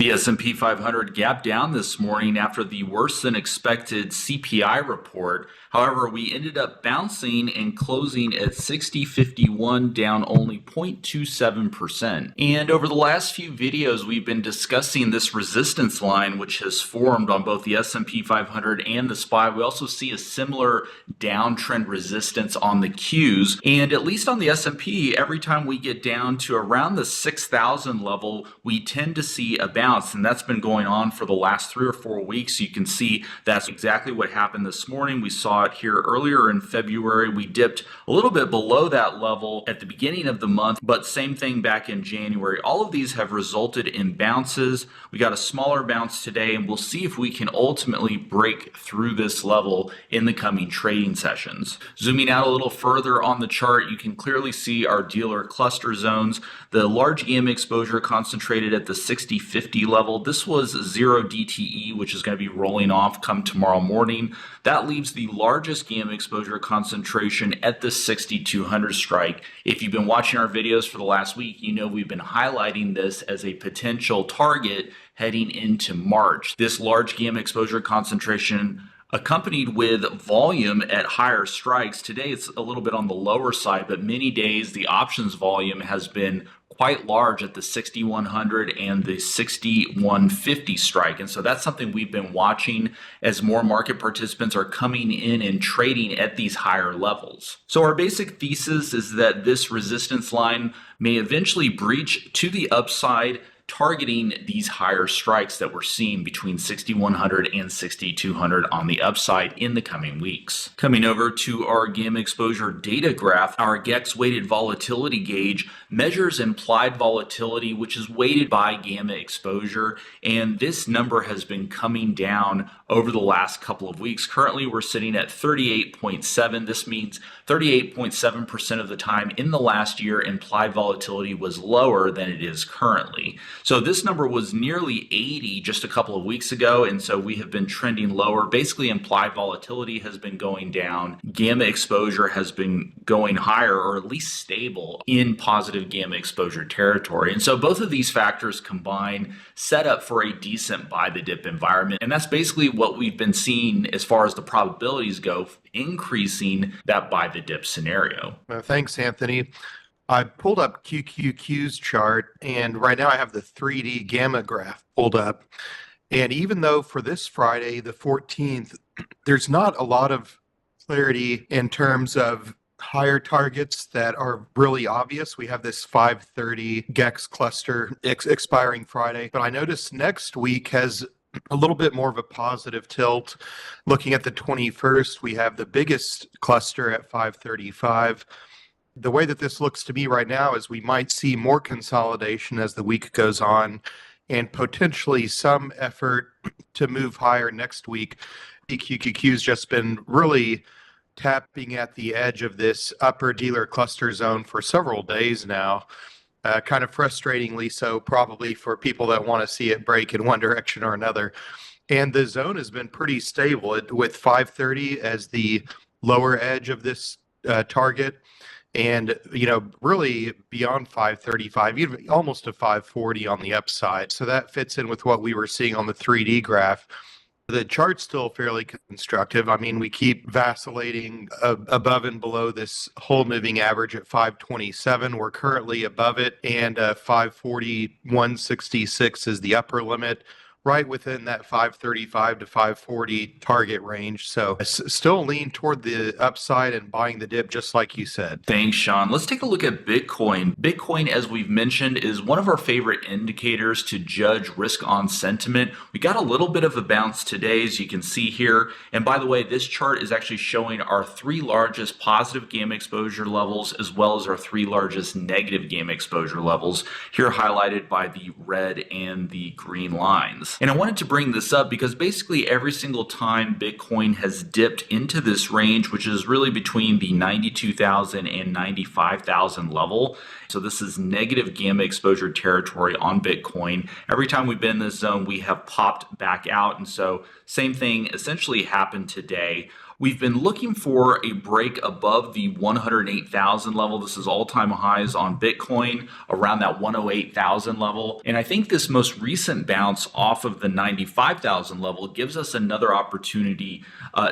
The S&P 500 gapped down this morning after the worse than expected CPI report. However, we ended up bouncing and closing at 60.51, down only 0.27%. And over the last few videos, we've been discussing this resistance line, which has formed on both the S&P 500 and the SPY. We also see a similar downtrend resistance on the Qs. And at least on the S&P, every time we get down to around the 6,000 level, we tend to see a bounce. And that's been going on for the last 3 or 4 weeks. You can see that's exactly what happened this morning. We saw it here earlier in February. We dipped a little bit below that level at the beginning of the month, but same thing back in January. All of these have resulted in bounces. We got a smaller bounce today, and we'll see if we can ultimately break through this level in the coming trading sessions. Zooming out a little further on the chart, you can clearly see our dealer cluster zones. The large gamma exposure concentrated at the 60-50 level. This was 0 DTE, which is going to be rolling off come tomorrow morning. That leaves the largest gamma exposure concentration at the 6,200 strike. If you've been watching our videos for the last week, you know we've been highlighting this as a potential target heading into March. This large gamma exposure concentration accompanied with volume at higher strikes. Today it's a little bit on the lower side, but many days the options volume has been quite large at the 6,100 and the 6,150 strike. And so that's something we've been watching as more market participants are coming in and trading at these higher levels. So our basic thesis is that this resistance line may eventually breach to the upside, targeting these higher strikes that we're seeing between 6,100 and 6,200 on the upside in the coming weeks. Coming over to our gamma exposure data graph, our GEX weighted volatility gauge measures implied volatility, which is weighted by gamma exposure, and this number has been coming down over the last couple of weeks. Currently, we're sitting at 38.7. This means 38.7% of the time in the last year, implied volatility was lower than it is currently. So this number was nearly 80 just a couple of weeks ago, and so we have been trending lower. Basically, implied volatility has been going down. Gamma exposure has been going higher, or at least stable in positive gamma exposure territory. And so both of these factors combined set up for a decent buy the dip environment. And that's basically what we've been seeing as far as the probabilities go, increasing that buy the dip scenario. Thanks, Anthony. I pulled up QQQ's chart, and right now I have the 3D gamma graph pulled up. And even though for this Friday, the 14th, there's not a lot of clarity in terms of higher targets that are really obvious. We have this 530 GEX cluster expiring Friday, but I noticed next week has a little bit more of a positive tilt. Looking at the 21st, we have the biggest cluster at 535. The way that this looks to me right now is we might see more consolidation as the week goes on, and potentially some effort to move higher next week. The QQQ's just been really tapping at the edge of this upper dealer cluster zone for several days now. Kind of frustratingly so, probably for people that want to see it break in one direction or another. And the zone has been pretty stable with 530 as the lower edge of this target. And, really beyond 535, even almost to 540 on the upside. So that fits in with what we were seeing on the 3D graph. The chart's still fairly constructive. I mean, we keep vacillating above and below this whole moving average at 527. We're currently above it, and 540.166 is the upper limit, right within that 535 to 540 target range. So still lean toward the upside and buying the dip, just like you said. Thanks, Sean. Let's take a look at Bitcoin. Bitcoin, as we've mentioned, is one of our favorite indicators to judge risk on sentiment. We got a little bit of a bounce today, as you can see here. And by the way, this chart is actually showing our 3 largest positive gamma exposure levels, as well as our 3 largest negative gamma exposure levels, here highlighted by the red and the green lines. And I wanted to bring this up because basically every single time Bitcoin has dipped into this range, which is really between the 92,000 and 95,000 level. So this is negative gamma exposure territory on Bitcoin. Every time we've been in this zone, we have popped back out. And so same thing essentially happened today. We've been looking for a break above the 108,000 level. This is all-time highs on Bitcoin, around that 108,000 level. And I think this most recent bounce off of the 95,000 level gives us another opportunity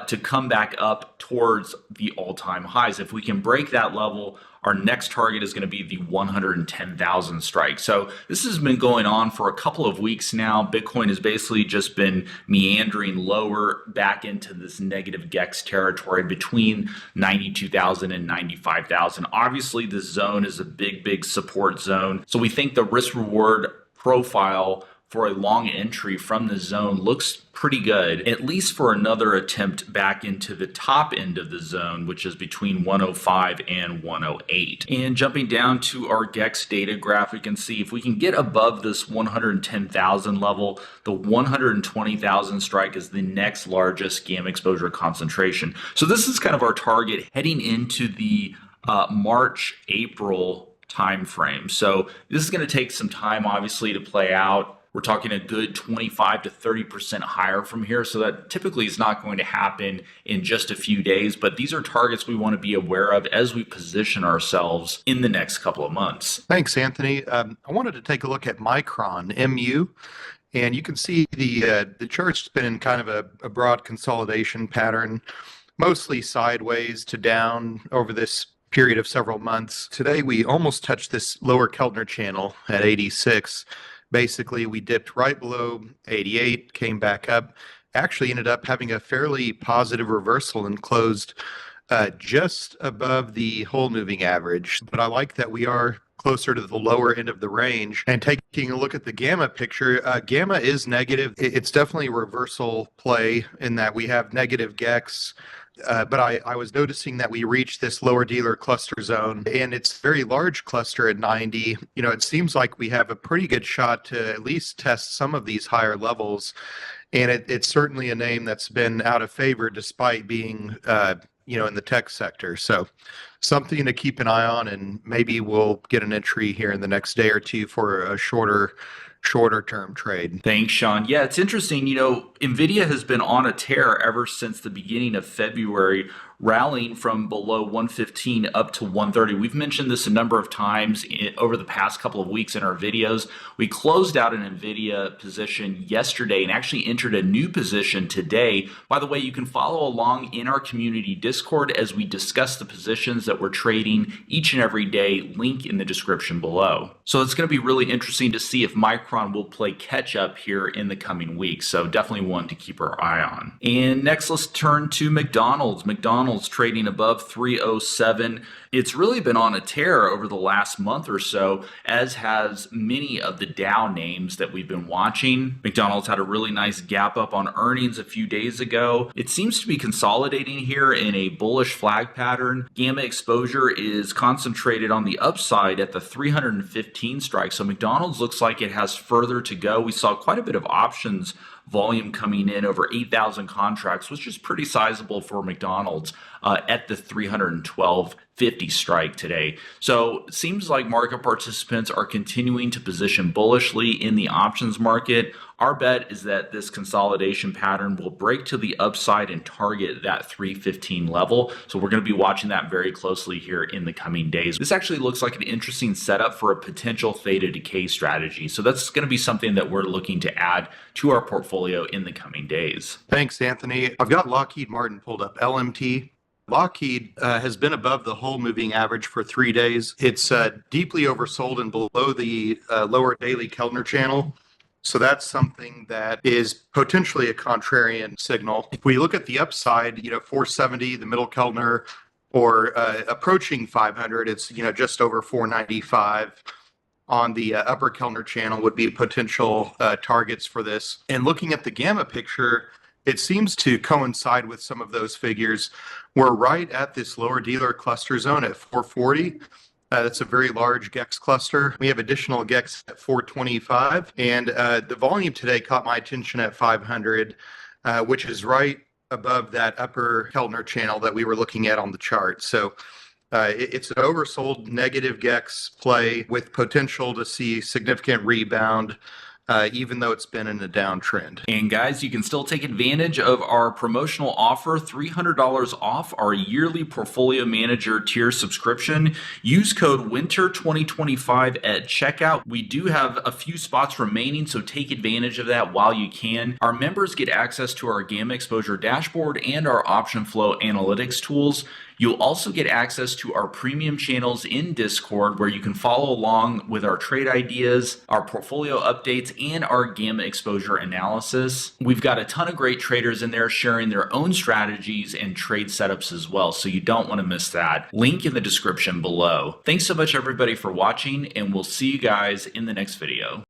to come back up towards the all-time highs. If we can break that level, our next target is going to be the 110,000 strike. So this has been going on for a couple of weeks now. Bitcoin has basically just been meandering lower back into this negative GEX territory between 92,000 and 95,000. Obviously, this zone is a big support zone. So we think the risk reward profile for a long entry from the zone looks pretty good, at least for another attempt back into the top end of the zone, which is between 105 and 108. And jumping down to our GEX data graph, we can see if we can get above this 110,000 level, the 120,000 strike is the next largest gamma exposure concentration. So this is kind of our target heading into the March, April timeframe. So this is going to take some time, obviously, to play out. We're talking a good 25 to 30% higher from here. So that typically is not going to happen in just a few days, but these are targets we want to be aware of as we position ourselves in the next couple of months. Thanks, Anthony. I wanted to take a look at Micron, MU. And you can see the chart's been in kind of a broad consolidation pattern, mostly sideways to down over this period of several months. Today, we almost touched this lower Keltner channel at 86. Basically, we dipped right below 88, came back up, actually ended up having a fairly positive reversal and closed just above the whole moving average. But I like that we are closer to the lower end of the range. And taking a look at the gamma picture, gamma is negative. It's definitely a reversal play in that we have negative GEX. But I was noticing that we reached this lower dealer cluster zone, and it's a very large cluster at 90. You know, it seems like we have a pretty good shot to at least test some of these higher levels. And it's certainly a name that's been out of favor despite being, in the tech sector. So something to keep an eye on, and maybe we'll get an entry here in the next day or two for a shorter term trade. Thanks, Sean. Yeah, it's interesting. Nvidia has been on a tear ever since the beginning of February, rallying from below 115 up to 130. We've mentioned this a number of times over the past couple of weeks in our videos. We closed out an Nvidia position yesterday and actually entered a new position today. By the way, you can follow along in our community Discord as we discuss the positions that we're trading each and every day. Link in the description below. So it's going to be really interesting to see if Micron will play catch up here in the coming weeks. So definitely one to keep our eye on. And next, let's turn to McDonald's. McDonald's trading above 307. It's really been on a tear over the last month or so, as has many of the Dow names that we've been watching. McDonald's had a really nice gap up on earnings a few days ago. It seems to be consolidating here in a bullish flag pattern. Gamma exposure is concentrated on the upside at the 315 strike. So McDonald's looks like it has further to go. We saw quite a bit of options volume coming in, over 8,000 contracts, which is pretty sizable for McDonald's at the 312.50 strike today. So it seems like market participants are continuing to position bullishly in the options market. Our bet is that this consolidation pattern will break to the upside and target that 315 level. So we're going to be watching that very closely here in the coming days. This actually looks like an interesting setup for a potential theta decay strategy. So that's going to be something that we're looking to add to our portfolio in the coming days. Thanks, Anthony. I've got Lockheed Martin pulled up, LMT. Lockheed has been above the whole moving average for 3 days. It's deeply oversold and below the lower daily Keltner channel. So that's something that is potentially a contrarian signal. If we look at the upside, 470, the middle Keltner, or approaching 500, it's just over 495 on the upper Keltner channel would be potential targets for this. And looking at the gamma picture, it seems to coincide with some of those figures. We're right at this lower dealer cluster zone at 440. That's a very large GEX cluster. We have additional GEX at 425. And the volume today caught my attention at 500, which is right above that upper Keltner channel that we were looking at on the chart. So it's an oversold negative GEX play with potential to see significant rebound even though it's been in a downtrend. And guys, you can still take advantage of our promotional offer, $300 off our yearly portfolio manager tier subscription. Use code WINTER2025 at checkout. We do have a few spots remaining, so take advantage of that while you can. Our members get access to our Gamma Exposure dashboard and our option flow analytics tools. You'll also get access to our premium channels in Discord where you can follow along with our trade ideas, our portfolio updates, and our gamma exposure analysis. We've got a ton of great traders in there sharing their own strategies and trade setups as well, so you don't want to miss that. Link in the description below. Thanks so much everybody for watching, and we'll see you guys in the next video.